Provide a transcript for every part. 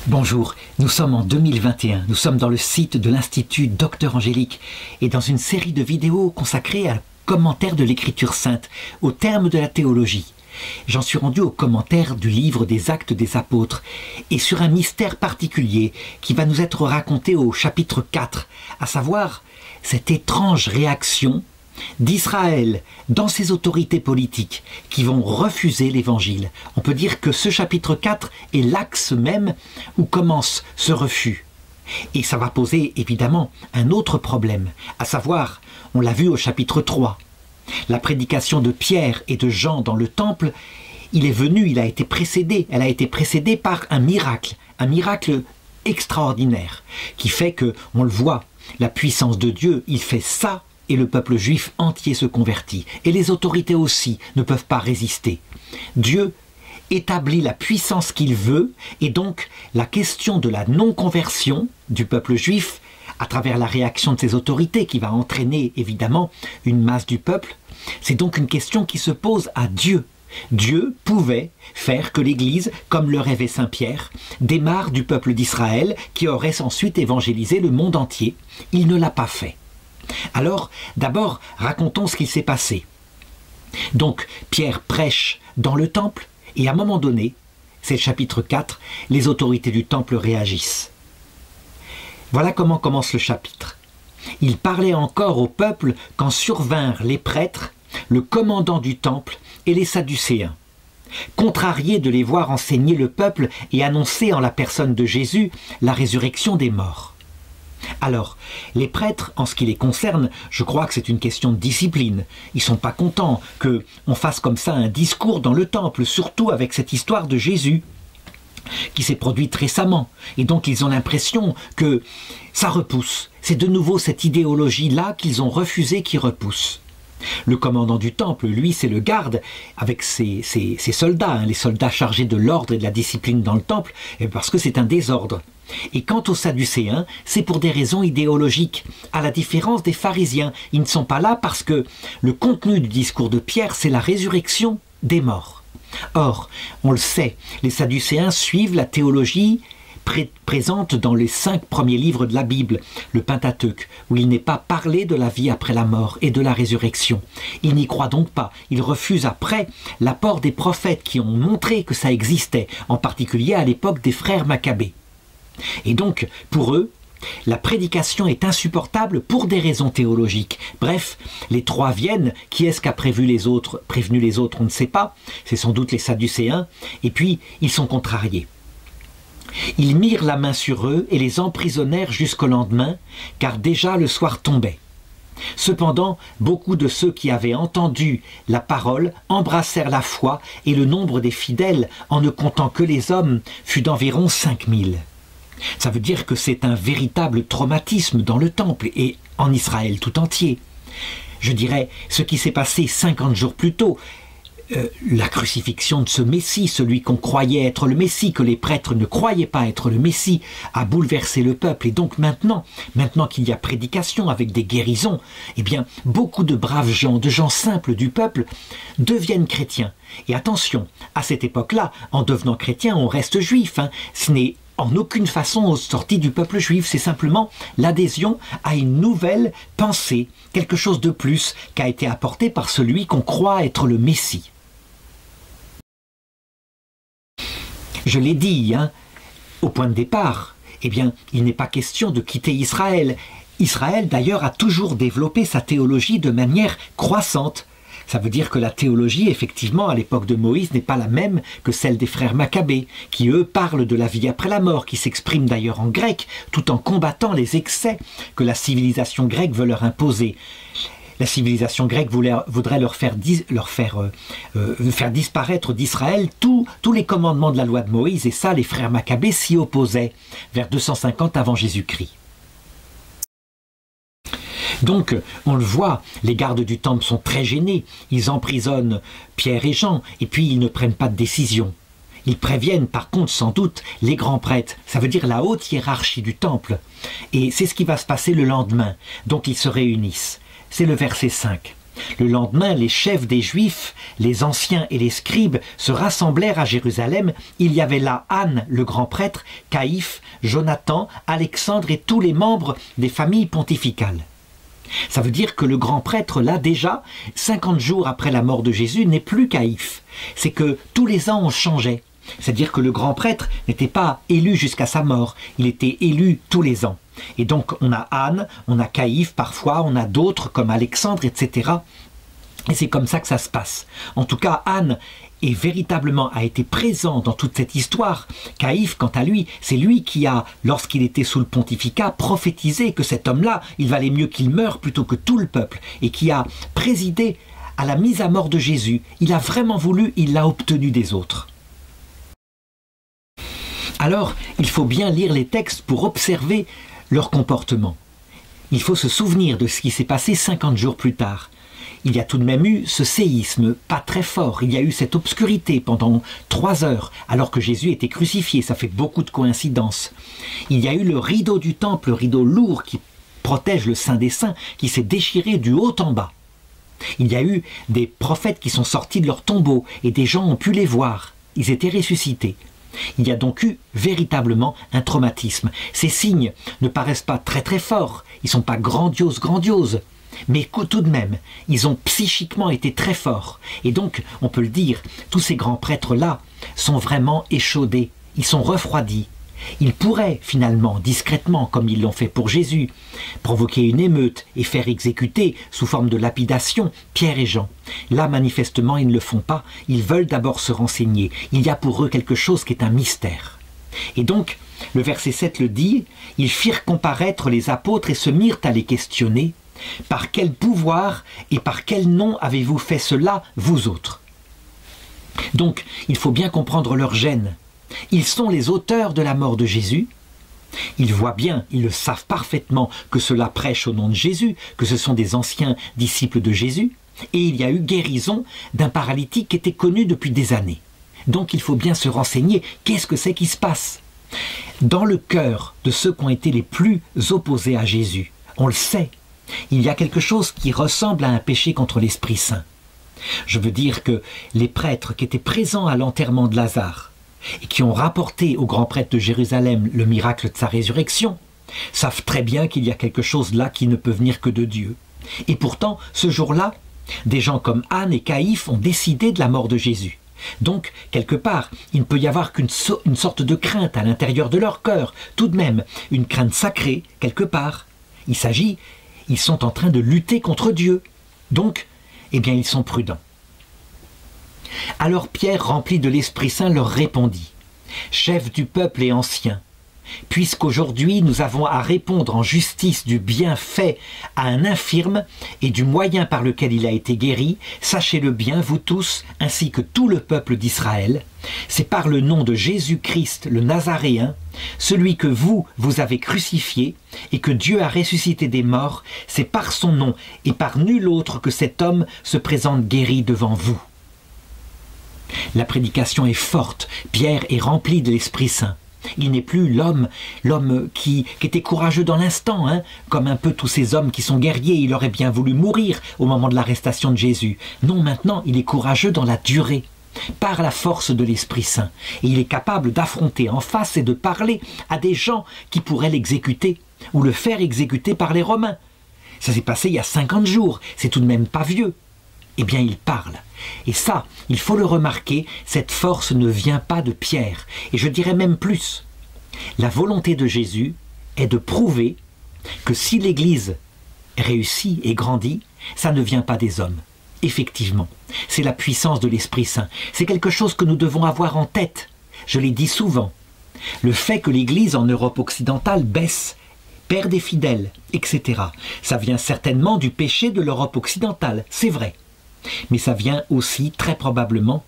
Bonjour, nous sommes en 2021, nous sommes dans le site de l'Institut Docteur Angélique et dans une série de vidéos consacrées à commentaire de l'Écriture sainte, au terme de la théologie. J'en suis rendu au commentaire du livre des Actes des Apôtres et sur un mystère particulier qui va nous être raconté au chapitre 4, à savoir cette étrange réaction d'Israël dans ses autorités politiques qui vont refuser l'évangile. On peut dire que ce chapitre 4 est l'axe même où commence ce refus. Et ça va poser évidemment un autre problème, à savoir, on l'a vu au chapitre 3, la prédication de Pierre et de Jean dans le temple, elle a été précédée par un miracle extraordinaire, qui fait que, on le voit, la puissance de Dieu, il fait ça, et le peuple juif entier se convertit. Et les autorités aussi ne peuvent pas résister. Dieu établit la puissance qu'il veut, et donc la question de la non-conversion du peuple juif, à travers la réaction de ses autorités, qui va entraîner évidemment une masse du peuple, c'est donc une question qui se pose à Dieu. Dieu pouvait faire que l'Église, comme le rêvait Saint Pierre, démarre du peuple d'Israël, qui aurait ensuite évangélisé le monde entier. Il ne l'a pas fait. Alors, d'abord, racontons ce qui s'est passé. Donc, Pierre prêche dans le temple, et à un moment donné, c'est le chapitre 4, les autorités du temple réagissent. Voilà comment commence le chapitre. Il parlait encore au peuple quand survinrent les prêtres, le commandant du temple et les Sadducéens. Contrariés de les voir enseigner le peuple et annoncer en la personne de Jésus la résurrection des morts. Alors, les prêtres, en ce qui les concerne, je crois que c'est une question de discipline. Ils ne sont pas contents qu'on fasse comme ça un discours dans le temple, surtout avec cette histoire de Jésus qui s'est produite récemment. Et donc ils ont l'impression que ça repousse. C'est de nouveau cette idéologie-là qu'ils ont refusée qui repousse. Le commandant du temple, lui, c'est le garde avec ses soldats, les soldats chargés de l'ordre et de la discipline dans le temple, parce que c'est un désordre. Et quant aux Sadducéens, c'est pour des raisons idéologiques. À la différence des pharisiens, ils ne sont pas là parce que le contenu du discours de Pierre, c'est la résurrection des morts. Or, on le sait, les Sadducéens suivent la théologie présente dans les 5 premiers livres de la Bible, le Pentateuque, où il n'est pas parlé de la vie après la mort et de la résurrection. Ils n'y croient donc pas. Ils refusent après l'apport des prophètes qui ont montré que ça existait, en particulier à l'époque des frères Maccabées. Et donc, pour eux, la prédication est insupportable pour des raisons théologiques. Bref, les 3 viennent. Qui est-ce qu'a prévenu les autres, on ne sait pas. C'est sans doute les Sadducéens. Et puis, ils sont contrariés. Ils mirent la main sur eux et les emprisonnèrent jusqu'au lendemain, car déjà le soir tombait. Cependant, beaucoup de ceux qui avaient entendu la parole embrassèrent la foi, et le nombre des fidèles, en ne comptant que les hommes, fut d'environ 5000. Ça veut dire que c'est un véritable traumatisme dans le temple et en Israël tout entier. Je dirais, ce qui s'est passé 50 jours plus tôt, la crucifixion de ce Messie, celui qu'on croyait être le Messie, que les prêtres ne croyaient pas être le Messie, a bouleversé le peuple. Et donc maintenant qu'il y a prédication avec des guérisons, eh bien, beaucoup de braves gens, de gens simples du peuple, deviennent chrétiens. Et attention, à cette époque-là, en devenant chrétien, on reste juif. Ce n'est en aucune façon sorti du peuple juif, c'est simplement l'adhésion à une nouvelle pensée, quelque chose de plus qu'a été apporté par celui qu'on croit être le Messie. Je l'ai dit, au point de départ, eh bien, il n'est pas question de quitter Israël. Israël, d'ailleurs, a toujours développé sa théologie de manière croissante. Ça veut dire que la théologie, effectivement, à l'époque de Moïse, n'est pas la même que celle des frères Maccabées, qui, eux, parlent de la vie après la mort, qui s'expriment d'ailleurs en grec, tout en combattant les excès que la civilisation grecque veut leur imposer. La civilisation grecque voudrait leur faire disparaître d'Israël tous les commandements de la loi de Moïse, et ça, les frères Maccabées s'y opposaient, vers 250 avant Jésus-Christ. Donc, on le voit, les gardes du temple sont très gênés, ils emprisonnent Pierre et Jean, et puis ils ne prennent pas de décision. Ils préviennent par contre sans doute les grands prêtres, ça veut dire la haute hiérarchie du temple. Et c'est ce qui va se passer le lendemain, donc ils se réunissent. C'est le verset 5. Le lendemain, les chefs des Juifs, les anciens et les scribes se rassemblèrent à Jérusalem. Il y avait là Anne, le grand prêtre, Caïphe, Jonathan, Alexandre et tous les membres des familles pontificales. Ça veut dire que le grand prêtre, là déjà, 50 jours après la mort de Jésus, n'est plus Caïphe. C'est que tous les ans on changeait. C'est-à-dire que le grand prêtre n'était pas élu jusqu'à sa mort, il était élu tous les ans. Et donc on a Anne, on a Caïphe parfois, on a d'autres comme Alexandre, etc. Et c'est comme ça que ça se passe. En tout cas, Anne a été présent dans toute cette histoire. Caïphe, quant à lui, c'est lui qui a, lorsqu'il était sous le pontificat, prophétisé que cet homme-là, il valait mieux qu'il meure plutôt que tout le peuple, et qui a présidé à la mise à mort de Jésus. Il a vraiment voulu, il l'a obtenu des autres. Alors, il faut bien lire les textes pour observer leur comportement. Il faut se souvenir de ce qui s'est passé 50 jours plus tard. Il y a tout de même eu ce séisme, pas très fort. Il y a eu cette obscurité pendant 3 heures, alors que Jésus était crucifié. Ça fait beaucoup de coïncidences. Il y a eu le rideau du temple, le rideau lourd qui protège le Saint des Saints, qui s'est déchiré du haut en bas. Il y a eu des prophètes qui sont sortis de leur tombeau et des gens ont pu les voir. Ils étaient ressuscités. Il y a donc eu véritablement un traumatisme. Ces signes ne paraissent pas très très forts, ils ne sont pas grandioses, mais tout de même, ils ont psychiquement été très forts. Et donc, on peut le dire, tous ces grands prêtres-là sont vraiment échaudés, ils sont refroidis. Ils pourraient finalement, discrètement, comme ils l'ont fait pour Jésus, provoquer une émeute et faire exécuter, sous forme de lapidation, Pierre et Jean. Là, manifestement, ils ne le font pas. Ils veulent d'abord se renseigner. Il y a pour eux quelque chose qui est un mystère. Et donc, le verset 7 le dit, « Ils firent comparaître les apôtres et se mirent à les questionner. Par quel pouvoir et par quel nom avez-vous fait cela, vous autres ?» Donc, il faut bien comprendre leur gêne. Ils sont les auteurs de la mort de Jésus. Ils voient bien, ils le savent parfaitement que cela prêche au nom de Jésus, que ce sont des anciens disciples de Jésus. Et il y a eu guérison d'un paralytique qui était connu depuis des années. Donc il faut bien se renseigner, qu'est-ce que c'est qui se passe? Dans le cœur de ceux qui ont été les plus opposés à Jésus, on le sait, il y a quelque chose qui ressemble à un péché contre l'Esprit Saint. Je veux dire que les prêtres qui étaient présents à l'enterrement de Lazare, et qui ont rapporté au grand prêtre de Jérusalem le miracle de sa résurrection, savent très bien qu'il y a quelque chose là qui ne peut venir que de Dieu. Et pourtant, ce jour-là, des gens comme Anne et Caïphe ont décidé de la mort de Jésus. Donc, quelque part, il ne peut y avoir qu'une sorte de crainte à l'intérieur de leur cœur, tout de même, une crainte sacrée, quelque part. Ils sont en train de lutter contre Dieu. Donc, eh bien, ils sont prudents. Alors Pierre, rempli de l'Esprit Saint, leur répondit, « Chefs du peuple et anciens, puisqu'aujourd'hui nous avons à répondre en justice du bien fait à un infirme et du moyen par lequel il a été guéri, sachez-le bien, vous tous, ainsi que tout le peuple d'Israël, c'est par le nom de Jésus-Christ le Nazaréen, celui que vous avez crucifié et que Dieu a ressuscité des morts, c'est par son nom et par nul autre que cet homme se présente guéri devant vous. » La prédication est forte, Pierre est rempli de l'Esprit Saint. Il n'est plus l'homme qui était courageux dans l'instant, comme un peu tous ces hommes qui sont guerriers, il aurait bien voulu mourir au moment de l'arrestation de Jésus. Non, maintenant, il est courageux dans la durée, par la force de l'Esprit Saint. Et il est capable d'affronter en face et de parler à des gens qui pourraient l'exécuter, ou le faire exécuter par les Romains. Ça s'est passé il y a 50 jours, c'est tout de même pas vieux. Eh bien, il parle. Et ça, il faut le remarquer, cette force ne vient pas de Pierre. Et je dirais même plus. La volonté de Jésus est de prouver que si l'Église réussit et grandit, ça ne vient pas des hommes. Effectivement, c'est la puissance de l'Esprit Saint. C'est quelque chose que nous devons avoir en tête. Je l'ai dit souvent. Le fait que l'Église en Europe occidentale baisse, perd des fidèles, etc. Ça vient certainement du péché de l'Europe occidentale, c'est vrai. Mais ça vient aussi, très probablement,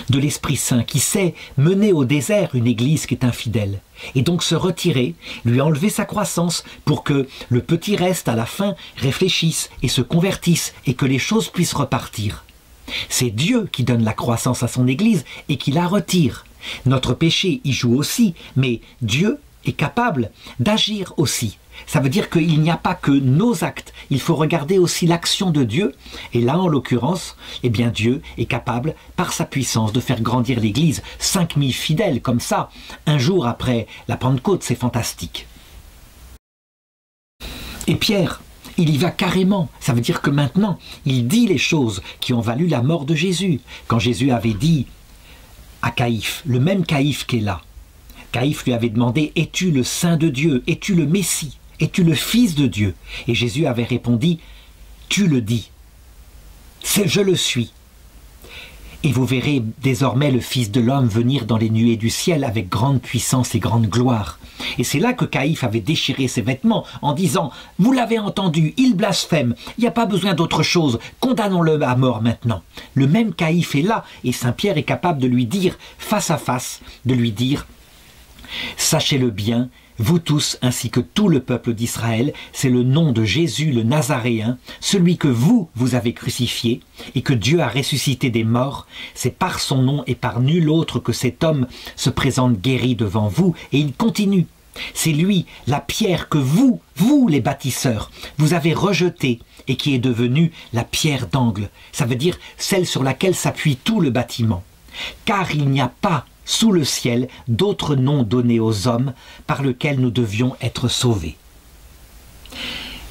de l'Esprit Saint qui sait mener au désert une église qui est infidèle et donc se retirer, lui enlever sa croissance pour que le petit reste à la fin réfléchisse et se convertisse et que les choses puissent repartir. C'est Dieu qui donne la croissance à son église et qui la retire. Notre péché y joue aussi, mais Dieu est capable d'agir aussi Ça veut dire qu'il n'y a pas que nos actes, il faut regarder aussi l'action de Dieu. Et là, en l'occurrence, eh bien Dieu est capable, par sa puissance, de faire grandir l'Église. 5000 fidèles comme ça, un jour après la Pentecôte, c'est fantastique. Et Pierre, il y va carrément. Ça veut dire que maintenant, il dit les choses qui ont valu la mort de Jésus. Quand Jésus avait dit à Caïphe, le même Caïphe qui est là, Caïphe lui avait demandé « Es-tu le Saint de Dieu? Es-tu le Messie? Es-tu le Fils de Dieu ?» Et Jésus avait répondu « Tu le dis, je le suis. Et vous verrez désormais le Fils de l'homme venir dans les nuées du ciel avec grande puissance et grande gloire. » Et c'est là que Caïphe avait déchiré ses vêtements en disant « Vous l'avez entendu, il blasphème, il n'y a pas besoin d'autre chose, condamnons-le à mort maintenant. » Le même Caïphe est là et Saint Pierre est capable de lui dire face à face, de lui dire « Sachez-le bien, vous tous ainsi que tout le peuple d'Israël, c'est le nom de Jésus le Nazaréen, celui que vous avez crucifié et que Dieu a ressuscité des morts. C'est par son nom et par nul autre que cet homme se présente guéri devant vous. » Et il continue. C'est lui, la pierre que vous les bâtisseurs, vous avez rejetée et qui est devenue la pierre d'angle. Ça veut dire celle sur laquelle s'appuie tout le bâtiment. Car il n'y a pas sous le ciel d'autres noms donnés aux hommes par lesquels nous devions être sauvés.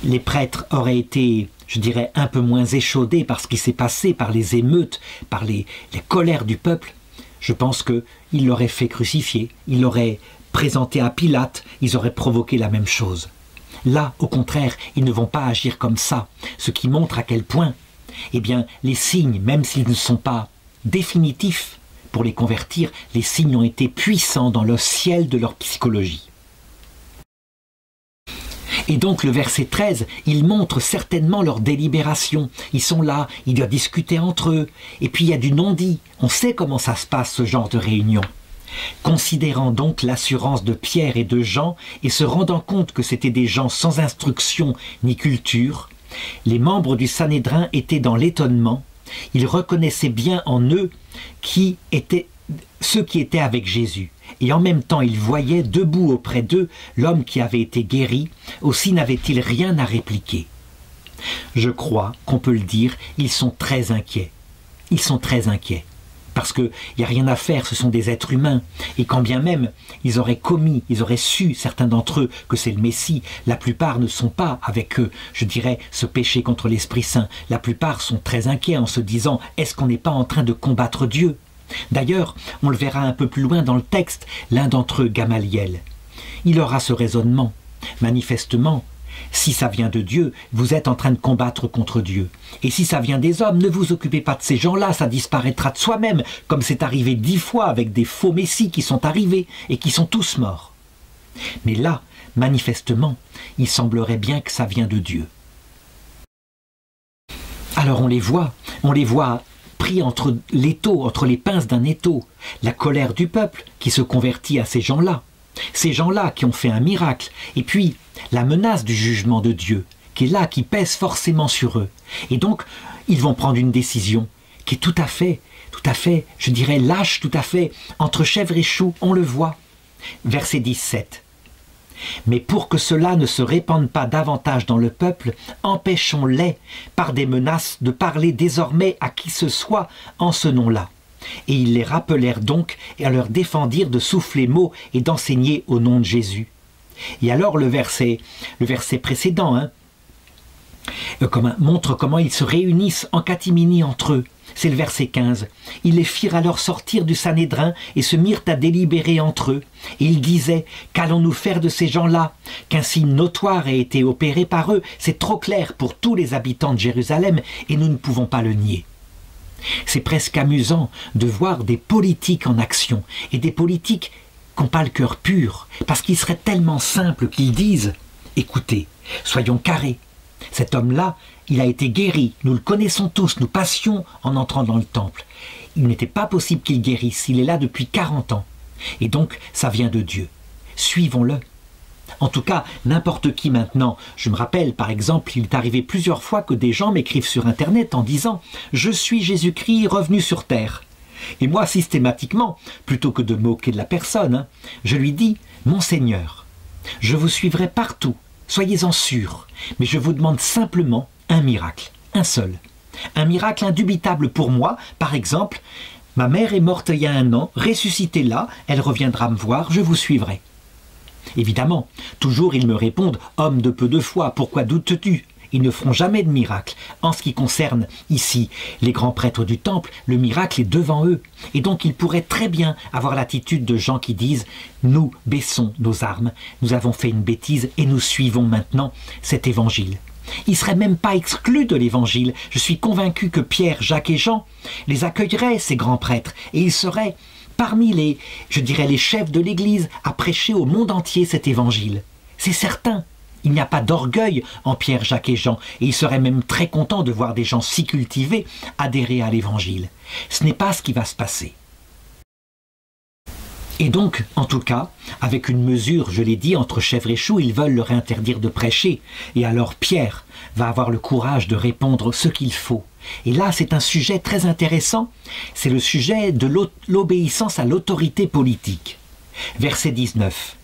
Les prêtres auraient été, je dirais, un peu moins échaudés par ce qui s'est passé, par les émeutes, par les colères du peuple. Je pense qu'ils l'auraient fait crucifier, ils l'auraient présenté à Pilate, ils auraient provoqué la même chose. Là, au contraire, ils ne vont pas agir comme ça, ce qui montre à quel point, eh bien, les signes, même s'ils ne sont pas définitifs, pour les convertir, les signes ont été puissants dans le ciel de leur psychologie. Et donc le verset 13, il montre certainement leur délibération. Ils sont là, ils doivent discuter entre eux. Et puis il y a du non-dit. On sait comment ça se passe, ce genre de réunion. Considérant donc l'assurance de Pierre et de Jean, et se rendant compte que c'étaient des gens sans instruction ni culture, les membres du Sanhédrin étaient dans l'étonnement. Ils reconnaissaient bien en eux ceux qui étaient avec Jésus. Et en même temps, ils voyaient debout auprès d'eux l'homme qui avait été guéri. Aussi n'avait-il rien à répliquer. Je crois qu'on peut le dire, ils sont très inquiets. Ils sont très inquiets. Parce qu'il n'y a rien à faire, ce sont des êtres humains. Et quand bien même ils auraient su, certains d'entre eux, que c'est le Messie, la plupart ne sont pas avec eux, je dirais, ce péché contre l'Esprit Saint. La plupart sont très inquiets en se disant, est-ce qu'on n'est pas en train de combattre Dieu? D'ailleurs, on le verra un peu plus loin dans le texte, l'un d'entre eux, Gamaliel. Il aura ce raisonnement. Manifestement, si ça vient de Dieu, vous êtes en train de combattre contre Dieu. Et si ça vient des hommes, ne vous occupez pas de ces gens-là, ça disparaîtra de soi-même, comme c'est arrivé 10 fois avec des faux messies qui sont arrivés et qui sont tous morts. Mais là, manifestement, il semblerait bien que ça vient de Dieu. Alors on les voit pris entre l'étau, entre les pinces d'un étau, la colère du peuple qui se convertit à ces gens-là qui ont fait un miracle, et puis la menace du jugement de Dieu, qui est là, qui pèse forcément sur eux. Et donc, ils vont prendre une décision qui est tout à fait, je dirais lâche, tout à fait, entre chèvre et chou, on le voit. Verset 17. Mais pour que cela ne se répande pas davantage dans le peuple, empêchons-les, par des menaces, de parler désormais à qui ce soit en ce nom-là. Et ils les rappelèrent donc et leur défendirent de souffler mot et d'enseigner au nom de Jésus. Et alors le verset précédent montre comment ils se réunissent en catimini entre eux. C'est le verset 15. Ils les firent alors sortir du Sanhédrin et se mirent à délibérer entre eux. Et ils disaient, qu'allons-nous faire de ces gens-là? Qu'un signe notoire ait été opéré par eux, c'est trop clair pour tous les habitants de Jérusalem et nous ne pouvons pas le nier. C'est presque amusant de voir des politiques en action et des politiques qui n'ont pas le cœur pur, parce qu'il serait tellement simple qu'ils disent « Écoutez, soyons carrés, cet homme-là, il a été guéri, nous le connaissons tous, nous passions en entrant dans le temple. Il n'était pas possible qu'il guérisse, il est là depuis 40 ans. Et donc, ça vient de Dieu. Suivons-le. » En tout cas, n'importe qui maintenant, je me rappelle par exemple, il est arrivé plusieurs fois que des gens m'écrivent sur Internet en disant « Je suis Jésus-Christ revenu sur terre ». Et moi, systématiquement, plutôt que de moquer de la personne, je lui dis « Mon Seigneur, je vous suivrai partout, soyez-en sûrs. Mais je vous demande simplement un miracle, un seul. Un miracle indubitable pour moi, par exemple, ma mère est morte il y a 1 an, ressuscitée là, elle reviendra me voir, je vous suivrai. Évidemment, toujours ils me répondent « Homme de peu de foi, pourquoi doutes-tu » Ils ne feront jamais de miracle. En ce qui concerne ici les grands prêtres du temple, le miracle est devant eux. Et donc ils pourraient très bien avoir l'attitude de gens qui disent « Nous baissons nos armes, nous avons fait une bêtise et nous suivons maintenant cet évangile ». Ils ne seraient même pas exclus de l'évangile. Je suis convaincu que Pierre, Jacques et Jean les accueilleraient, ces grands prêtres, et ils seraient parmi les chefs de l'Église à prêcher au monde entier cet évangile. C'est certain. Il n'y a pas d'orgueil en Pierre, Jacques et Jean, et ils seraient même très contents de voir des gens si cultivés adhérer à l'évangile. Ce n'est pas ce qui va se passer. Et donc, en tout cas, avec une mesure, je l'ai dit, entre chèvre et chou, ils veulent leur interdire de prêcher. Et alors Pierre va avoir le courage de répondre ce qu'il faut. Et là, c'est un sujet très intéressant, c'est le sujet de l'obéissance à l'autorité politique. Verset 19.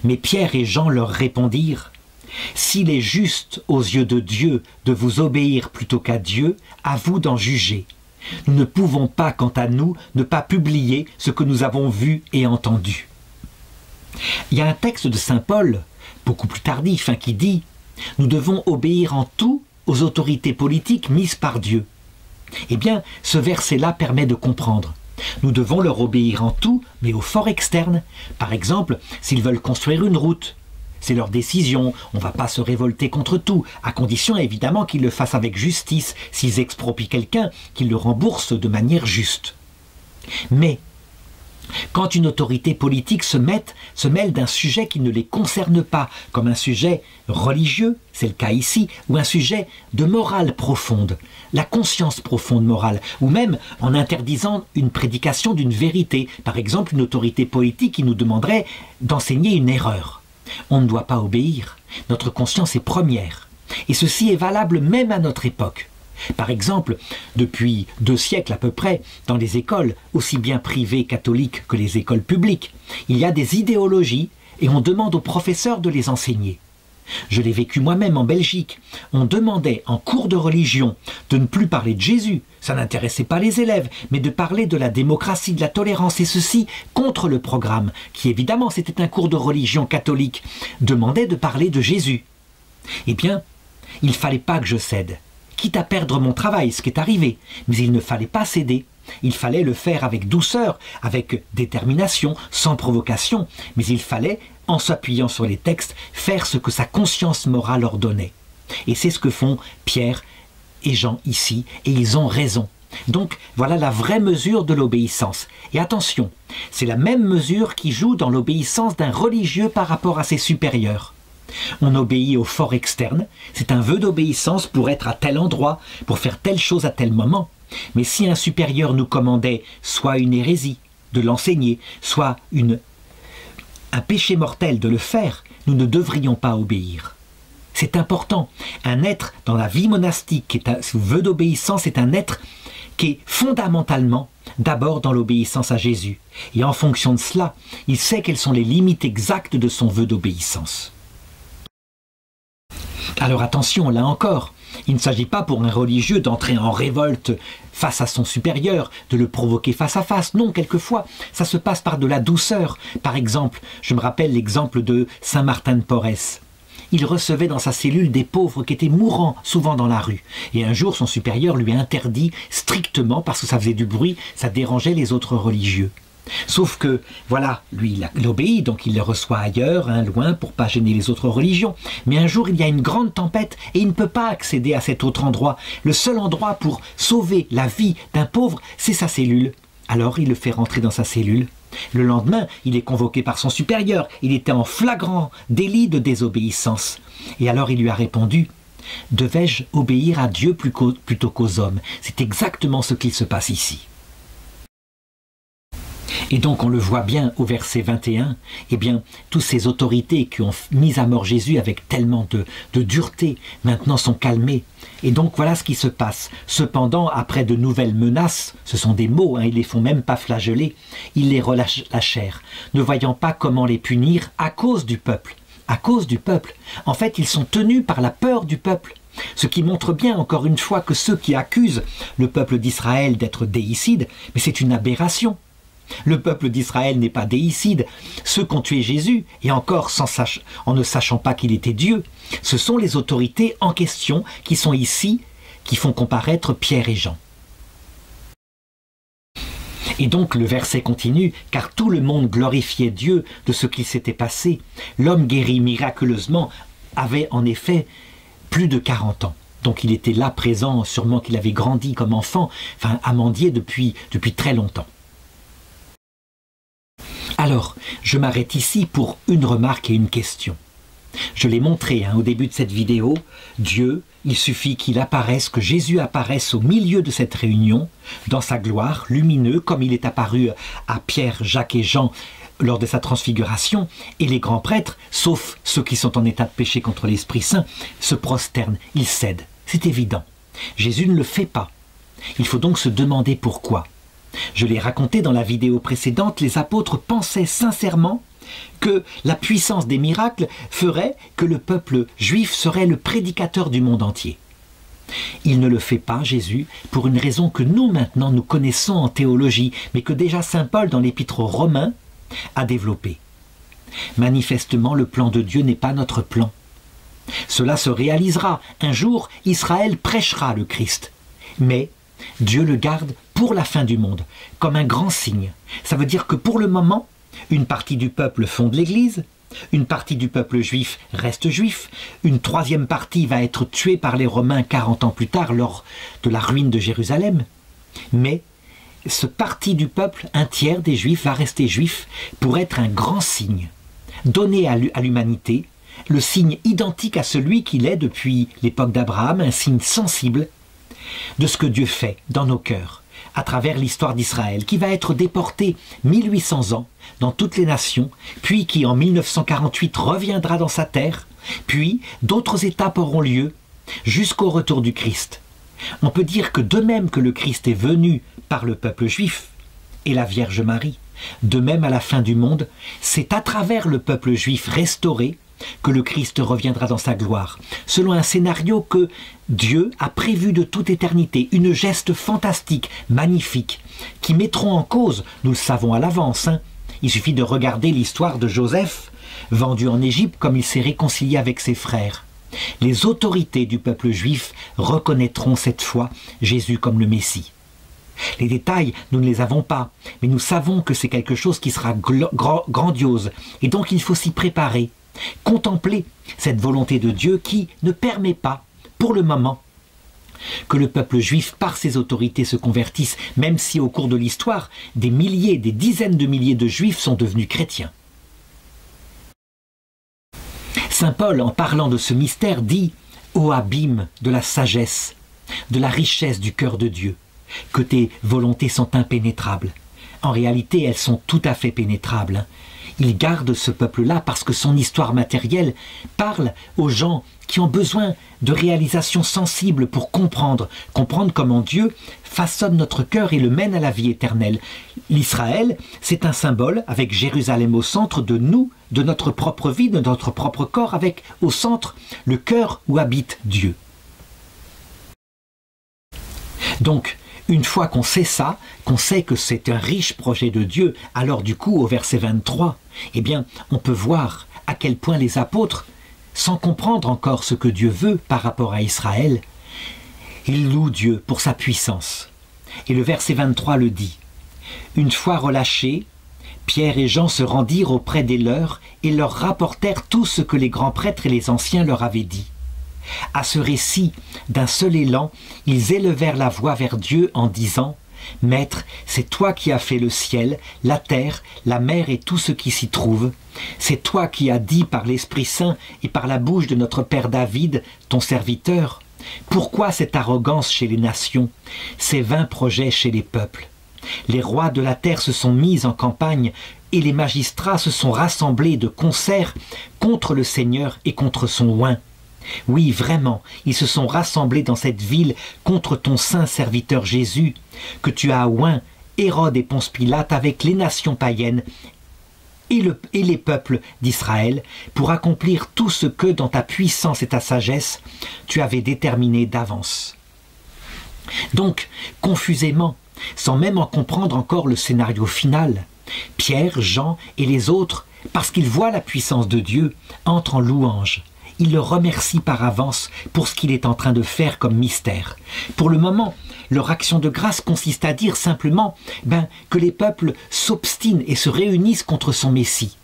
Mais Pierre et Jean leur répondirent « S'il est juste aux yeux de Dieu de vous obéir plutôt qu'à Dieu, à vous d'en juger. Nous ne pouvons pas, quant à nous, ne pas publier ce que nous avons vu et entendu. » Il y a un texte de saint Paul, beaucoup plus tardif, qui dit « Nous devons obéir en tout aux autorités politiques mises par Dieu. » Eh bien, ce verset-là permet de comprendre. Nous devons leur obéir en tout, mais au fort externe. Par exemple, s'ils veulent construire une route, c'est leur décision, on ne va pas se révolter contre tout, à condition évidemment qu'ils le fassent avec justice, s'ils expropient quelqu'un, qu'ils le remboursent de manière juste. Mais, quand une autorité politique se mêle d'un sujet qui ne les concerne pas, comme un sujet religieux, c'est le cas ici, ou un sujet de morale profonde, la conscience profonde morale, ou même en interdisant une prédication d'une vérité, par exemple une autorité politique qui nous demanderait d'enseigner une erreur. On ne doit pas obéir, notre conscience est première, et ceci est valable même à notre époque. Par exemple, depuis 2 siècles à peu près, dans les écoles, aussi bien privées catholiques que les écoles publiques, il y a des idéologies et on demande aux professeurs de les enseigner. Je l'ai vécu moi-même en Belgique. On demandait en cours de religion de ne plus parler de Jésus, ça n'intéressait pas les élèves, mais de parler de la démocratie, de la tolérance, et ceci contre le programme, qui évidemment, c'était un cours de religion catholique, demandait de parler de Jésus. Eh bien, il ne fallait pas que je cède, quitte à perdre mon travail, ce qui est arrivé, mais il ne fallait pas céder. Il fallait le faire avec douceur, avec détermination, sans provocation, mais il fallait, en s'appuyant sur les textes, faire ce que sa conscience morale ordonnait. Et c'est ce que font Pierre et Jean ici, et ils ont raison. Donc voilà la vraie mesure de l'obéissance. Et attention, c'est la même mesure qui joue dans l'obéissance d'un religieux par rapport à ses supérieurs. On obéit au fort externe, c'est un vœu d'obéissance pour être à tel endroit, pour faire telle chose à tel moment. Mais si un supérieur nous commandait soit une hérésie de l'enseigner, soit un péché mortel de le faire, nous ne devrions pas obéir. C'est important. Un être dans la vie monastique, qui est un vœu d'obéissance, est un être qui est fondamentalement d'abord dans l'obéissance à Jésus. Et en fonction de cela, il sait quelles sont les limites exactes de son vœu d'obéissance. Alors attention, là encore, il ne s'agit pas pour un religieux d'entrer en révolte face à son supérieur, de le provoquer face à face. Non, quelquefois, ça se passe par de la douceur. Par exemple, je me rappelle l'exemple de saint Martin de Porres. Il recevait dans sa cellule des pauvres qui étaient mourants, souvent dans la rue. Et un jour, son supérieur lui interdit strictement, parce que ça faisait du bruit, ça dérangeait les autres religieux. Sauf que, voilà, lui il obéit, donc il les reçoit ailleurs, loin, pour pas gêner les autres religions. Mais un jour, il y a une grande tempête et il ne peut pas accéder à cet autre endroit. Le seul endroit pour sauver la vie d'un pauvre, c'est sa cellule. Alors il le fait rentrer dans sa cellule. Le lendemain, il est convoqué par son supérieur. Il était en flagrant délit de désobéissance. Et alors il lui a répondu « Devais-je obéir à Dieu plutôt qu'aux hommes ?» C'est exactement ce qu'il se passe ici. Et donc on le voit bien au verset 21, eh bien, toutes ces autorités qui ont mis à mort Jésus avec tellement de dureté, maintenant sont calmées. Et donc voilà ce qui se passe. Cependant, après de nouvelles menaces, ce sont des mots, ils les font même pas flageller, ils les relâchèrent, ne voyant pas comment les punir à cause du peuple. à cause du peuple. En fait, ils sont tenus par la peur du peuple. Ce qui montre bien, encore une fois, que ceux qui accusent le peuple d'Israël d'être déicide, mais c'est une aberration. Le peuple d'Israël n'est pas déicide. Ceux qui ont tué Jésus, et encore en ne sachant pas qu'il était Dieu, ce sont les autorités en question qui sont ici, qui font comparaître Pierre et Jean. Et donc le verset continue, car tout le monde glorifiait Dieu de ce qui s'était passé. L'homme guéri miraculeusement avait en effet plus de 40 ans. Donc il était là présent, sûrement qu'il avait grandi comme enfant, enfin amandier depuis très longtemps. Alors, je m'arrête ici pour une remarque et une question. Je l'ai montré au début de cette vidéo, Dieu, il suffit qu'il apparaisse, que Jésus apparaisse au milieu de cette réunion, dans sa gloire, lumineux, comme il est apparu à Pierre, Jacques et Jean lors de sa transfiguration, et les grands prêtres, sauf ceux qui sont en état de péché contre l'Esprit Saint, se prosternent, ils cèdent. C'est évident. Jésus ne le fait pas. Il faut donc se demander pourquoi. Je l'ai raconté dans la vidéo précédente, les apôtres pensaient sincèrement que la puissance des miracles ferait que le peuple juif serait le prédicateur du monde entier. Il ne le fait pas, Jésus, pour une raison que nous maintenant nous connaissons en théologie, mais que déjà saint Paul dans l'épître aux Romains a développée. Manifestement, le plan de Dieu n'est pas notre plan. Cela se réalisera. Un jour, Israël prêchera le Christ. Mais Dieu le garde pour la fin du monde, comme un grand signe. Ça veut dire que pour le moment, une partie du peuple fonde l'Église, une partie du peuple juif reste juif, une troisième partie va être tuée par les Romains 40 ans plus tard lors de la ruine de Jérusalem. Mais ce parti du peuple, un tiers des juifs, va rester juif pour être un grand signe, donné à l'humanité, le signe identique à celui qu'il est depuis l'époque d'Abraham, un signe sensible de ce que Dieu fait dans nos cœurs, à travers l'histoire d'Israël, qui va être déporté 1800 ans dans toutes les nations, puis qui en 1948 reviendra dans sa terre, puis d'autres étapes auront lieu jusqu'au retour du Christ. On peut dire que de même que le Christ est venu par le peuple juif et la Vierge Marie, de même à la fin du monde, c'est à travers le peuple juif restauré que le Christ reviendra dans sa gloire, selon un scénario que Dieu a prévu de toute éternité, une geste fantastique, magnifique, qui mettront en cause, nous le savons à l'avance, il suffit de regarder l'histoire de Joseph, vendu en Égypte comme il s'est réconcilié avec ses frères. Les autorités du peuple juif reconnaîtront cette fois Jésus comme le Messie. Les détails, nous ne les avons pas, mais nous savons que c'est quelque chose qui sera grandiose, et donc il faut s'y préparer. Contempler cette volonté de Dieu qui ne permet pas, pour le moment, que le peuple juif, par ses autorités, se convertisse, même si au cours de l'histoire, des milliers, des dizaines de milliers de juifs sont devenus chrétiens. Saint Paul, en parlant de ce mystère, dit « Ô abîme de la sagesse, de la richesse du cœur de Dieu, que tes volontés sont impénétrables. » En réalité, elles sont tout à fait pénétrables. Il garde ce peuple-là parce que son histoire matérielle parle aux gens qui ont besoin de réalisations sensibles pour comprendre comment Dieu façonne notre cœur et le mène à la vie éternelle. L'Israël, c'est un symbole avec Jérusalem au centre de nous, de notre propre vie, de notre propre corps, avec au centre le cœur où habite Dieu. Donc, une fois qu'on sait ça, qu'on sait que c'est un riche projet de Dieu, alors du coup, au verset 23, eh bien, on peut voir à quel point les apôtres, sans comprendre encore ce que Dieu veut par rapport à Israël, ils louent Dieu pour sa puissance. Et le verset 23 le dit. Une fois relâchés, Pierre et Jean se rendirent auprès des leurs et leur rapportèrent tout ce que les grands prêtres et les anciens leur avaient dit. À ce récit, d'un seul élan, ils élevèrent la voix vers Dieu en disant « Maître, c'est toi qui as fait le ciel, la terre, la mer et tout ce qui s'y trouve. C'est toi qui as dit par l'Esprit Saint et par la bouche de notre Père David, ton serviteur. Pourquoi cette arrogance chez les nations, ces vains projets chez les peuples? Les rois de la terre se sont mis en campagne et les magistrats se sont rassemblés de concert contre le Seigneur et contre son oint. Oui, vraiment, ils se sont rassemblés dans cette ville contre ton saint serviteur Jésus, que tu as oint, Hérode et Ponce Pilate avec les nations païennes et les peuples d'Israël pour accomplir tout ce que, dans ta puissance et ta sagesse, tu avais déterminé d'avance. » Donc, confusément, sans même en comprendre encore le scénario final, Pierre, Jean et les autres, parce qu'ils voient la puissance de Dieu, entrent en louange. Ils le remercient par avance pour ce qu'il est en train de faire comme mystère. Pour le moment, leur action de grâce consiste à dire simplement que les peuples s'obstinent et se réunissent contre son Messie.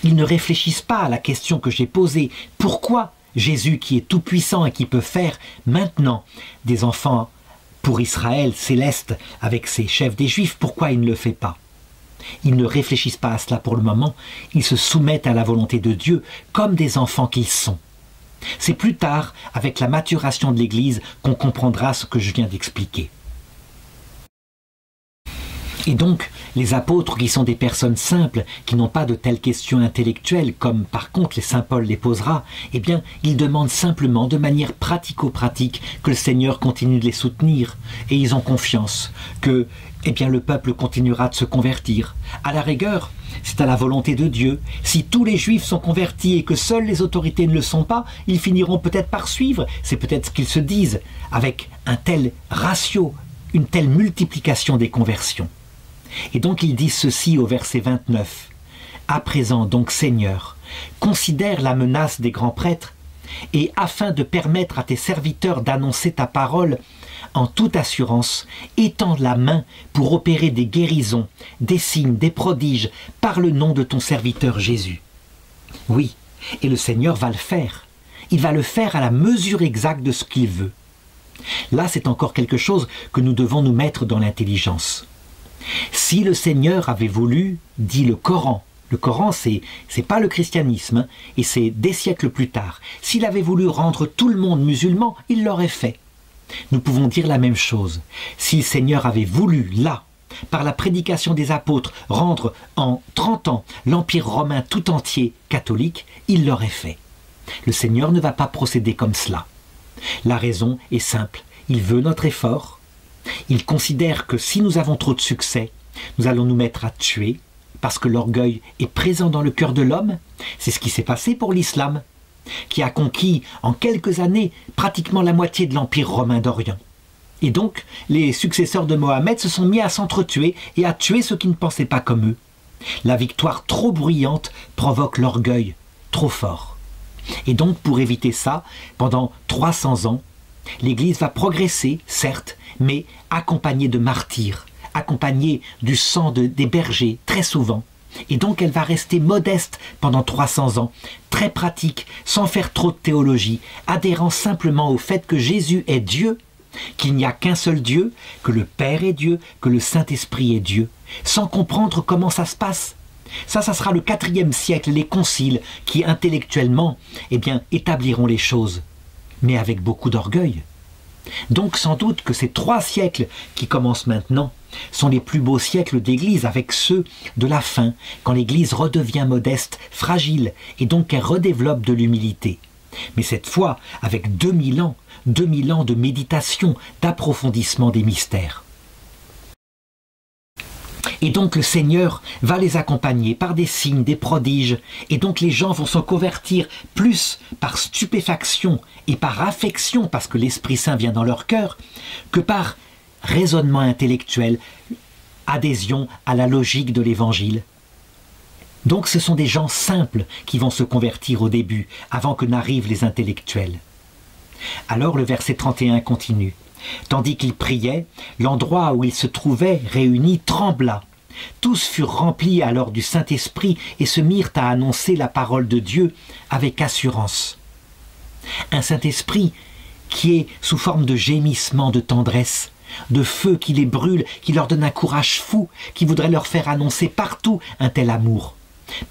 Ils ne réfléchissent pas à la question que j'ai posée. Pourquoi Jésus, qui est tout-puissant et qui peut faire maintenant des enfants pour Israël céleste avec ses chefs des Juifs, pourquoi il ne le fait pas? Ils ne réfléchissent pas à cela pour le moment, ils se soumettent à la volonté de Dieu comme des enfants qu'ils sont. C'est plus tard, avec la maturation de l'Église, qu'on comprendra ce que je viens d'expliquer. Et donc, les apôtres qui sont des personnes simples, qui n'ont pas de telles questions intellectuelles, comme par contre les saint Paul les posera, eh bien, ils demandent simplement, de manière pratico-pratique, que le Seigneur continue de les soutenir. Et ils ont confiance que, le peuple continuera de se convertir. À la rigueur, c'est à la volonté de Dieu. Si tous les Juifs sont convertis et que seules les autorités ne le sont pas, ils finiront peut-être par suivre. C'est peut-être ce qu'ils se disent, avec un tel ratio, une telle multiplication des conversions. Et donc ils disent ceci au verset 29. « À présent donc, Seigneur, considère la menace des grands prêtres, et afin de permettre à tes serviteurs d'annoncer ta parole en toute assurance, étends la main pour opérer des guérisons, des signes, des prodiges, par le nom de ton serviteur Jésus. » Oui, et le Seigneur va le faire. Il va le faire à la mesure exacte de ce qu'il veut. Là, c'est encore quelque chose que nous devons nous mettre dans l'intelligence. Si le Seigneur avait voulu, dit le Coran c'est pas le christianisme, et c'est des siècles plus tard, s'il avait voulu rendre tout le monde musulman, il l'aurait fait. Nous pouvons dire la même chose. Si le Seigneur avait voulu, là, par la prédication des apôtres, rendre en 30 ans l'Empire romain tout entier catholique, il l'aurait fait. Le Seigneur ne va pas procéder comme cela. La raison est simple, il veut notre effort. Il considère que si nous avons trop de succès, nous allons nous mettre à tuer, parce que l'orgueil est présent dans le cœur de l'homme. C'est ce qui s'est passé pour l'islam, qui a conquis en quelques années pratiquement la moitié de l'Empire romain d'Orient. Et donc, les successeurs de Mohammed se sont mis à s'entretuer et à tuer ceux qui ne pensaient pas comme eux. La victoire trop bruyante provoque l'orgueil trop fort. Et donc, pour éviter ça, pendant 300 ans, l'Église va progresser, certes, mais accompagnée de martyrs, accompagnée du sang des bergers, très souvent. Et donc elle va rester modeste pendant 300 ans, très pratique, sans faire trop de théologie, adhérant simplement au fait que Jésus est Dieu, qu'il n'y a qu'un seul Dieu, que le Père est Dieu, que le Saint-Esprit est Dieu, sans comprendre comment ça se passe. Ça sera le 4e siècle, les conciles, qui intellectuellement, établiront les choses, mais avec beaucoup d'orgueil. Donc sans doute que ces 3 siècles qui commencent maintenant sont les plus beaux siècles d'Église, avec ceux de la fin, quand l'Église redevient modeste, fragile, et donc qu'elle redéveloppe de l'humilité. Mais cette fois, avec 2000 ans de méditation, d'approfondissement des mystères. Et donc le Seigneur va les accompagner par des signes, des prodiges, et donc les gens vont se convertir plus par stupéfaction et par affection, parce que l'Esprit Saint vient dans leur cœur, que par raisonnement intellectuel, adhésion à la logique de l'Évangile. Donc ce sont des gens simples qui vont se convertir au début, avant que n'arrivent les intellectuels. Alors le verset 31 continue. « Tandis qu'ils priaient, l'endroit où ils se trouvaient réunis trembla. Tous furent remplis alors du Saint-Esprit et se mirent à annoncer la parole de Dieu avec assurance. » Un Saint-Esprit qui est sous forme de gémissement de tendresse, de feu qui les brûle, qui leur donne un courage fou, qui voudrait leur faire annoncer partout un tel amour.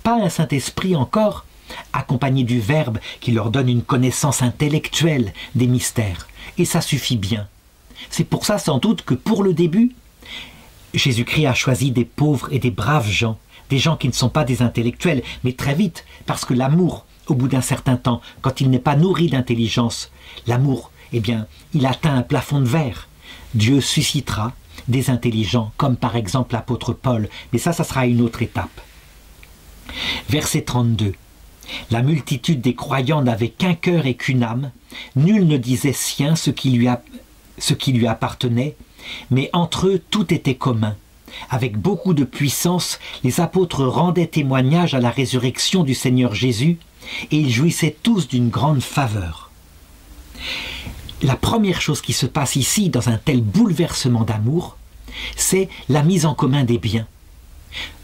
Pas un Saint-Esprit encore, accompagné du Verbe qui leur donne une connaissance intellectuelle des mystères. Et ça suffit bien. C'est pour ça sans doute que pour le début, Jésus-Christ a choisi des pauvres et des braves gens, des gens qui ne sont pas des intellectuels, mais très vite, parce que l'amour, au bout d'un certain temps, quand il n'est pas nourri d'intelligence, l'amour, il atteint un plafond de verre. Dieu suscitera des intelligents, comme par exemple l'apôtre Paul, mais ça sera une autre étape. Verset 32. La multitude des croyants n'avait qu'un cœur et qu'une âme. Nul ne disait sien ce qui lui appartenait, mais entre eux tout était commun. Avec beaucoup de puissance, les apôtres rendaient témoignage à la résurrection du Seigneur Jésus, et ils jouissaient tous d'une grande faveur. La première chose qui se passe ici, dans un tel bouleversement d'amour, c'est la mise en commun des biens.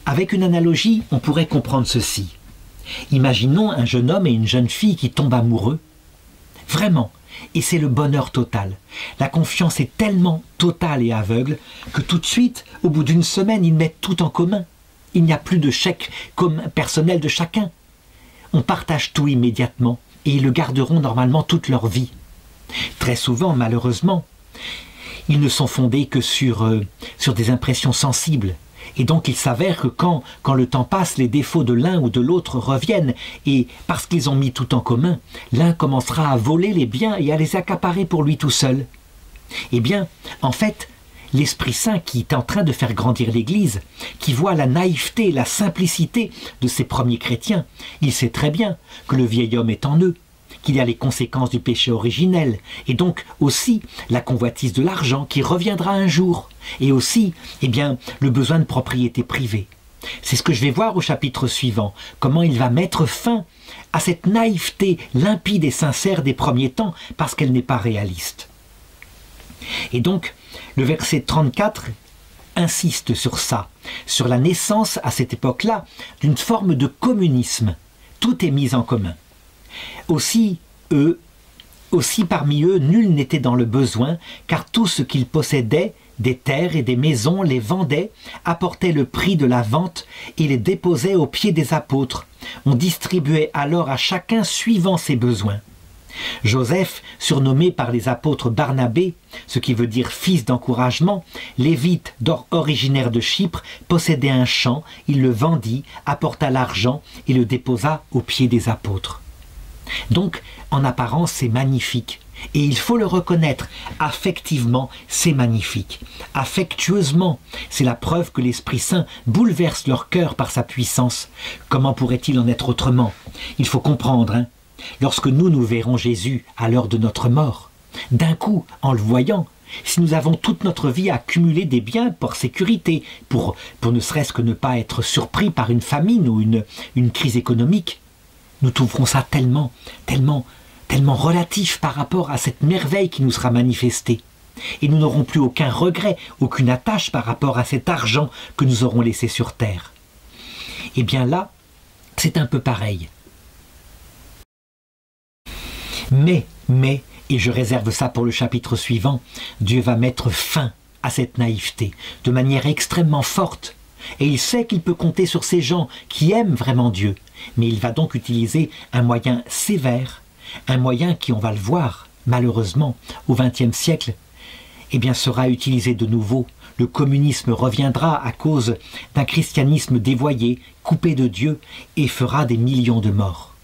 Avec une analogie, on pourrait comprendre ceci. Imaginons un jeune homme et une jeune fille qui tombent amoureux. Vraiment, et c'est le bonheur total. La confiance est tellement totale et aveugle que tout de suite, au bout d'une semaine, ils mettent tout en commun. Il n'y a plus de chèque personnel de chacun. On partage tout immédiatement et ils le garderont normalement toute leur vie. Très souvent, malheureusement, ils ne sont fondés que sur des impressions sensibles. Et donc il s'avère que quand le temps passe, les défauts de l'un ou de l'autre reviennent. Et parce qu'ils ont mis tout en commun, l'un commencera à voler les biens et à les accaparer pour lui tout seul. Eh bien, en fait, l'Esprit Saint qui est en train de faire grandir l'Église, qui voit la naïveté, la simplicité de ces premiers chrétiens, il sait très bien que le vieil homme est en eux, qu'il y a les conséquences du péché originel, et donc aussi la convoitise de l'argent qui reviendra un jour, et aussi, eh bien, le besoin de propriété privée. C'est ce que je vais voir au chapitre suivant, comment il va mettre fin à cette naïveté limpide et sincère des premiers temps, parce qu'elle n'est pas réaliste. Et donc, le verset 34 insiste sur ça, sur la naissance à cette époque-là d'une forme de communisme. Tout est mis en commun. Aussi parmi eux, nul n'était dans le besoin, car tout ce qu'ils possédaient, des terres et des maisons, les vendaient, apportaient le prix de la vente et les déposaient aux pieds des apôtres. On distribuait alors à chacun suivant ses besoins. Joseph, surnommé par les apôtres Barnabé, ce qui veut dire fils d'encouragement, lévite originaire de Chypre, possédait un champ, il le vendit, apporta l'argent et le déposa aux pieds des apôtres. Donc, en apparence, c'est magnifique. Et il faut le reconnaître, affectivement, c'est magnifique. Affectueusement, c'est la preuve que l'Esprit Saint bouleverse leur cœur par sa puissance. Comment pourrait-il en être autrement? Il faut comprendre, lorsque nous verrons Jésus à l'heure de notre mort, d'un coup, en le voyant, si nous avons toute notre vie accumulé des biens pour sécurité, pour ne serait-ce que ne pas être surpris par une famine ou une crise économique, nous trouverons ça tellement relatif par rapport à cette merveille qui nous sera manifestée. Et nous n'aurons plus aucun regret, aucune attache par rapport à cet argent que nous aurons laissé sur terre. Et bien là, c'est un peu pareil. Mais, et je réserve ça pour le chapitre suivant, Dieu va mettre fin à cette naïveté de manière extrêmement forte. Et il sait qu'il peut compter sur ces gens qui aiment vraiment Dieu. Mais il va donc utiliser un moyen sévère, un moyen qui, on va le voir, malheureusement, au XXe siècle, eh bien, sera utilisé de nouveau. Le communisme reviendra à cause d'un christianisme dévoyé, coupé de Dieu, et fera des millions de morts.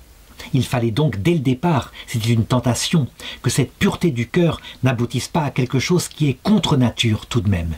Il fallait donc, dès le départ, c'était une tentation, que cette pureté du cœur n'aboutisse pas à quelque chose qui est contre nature tout de même.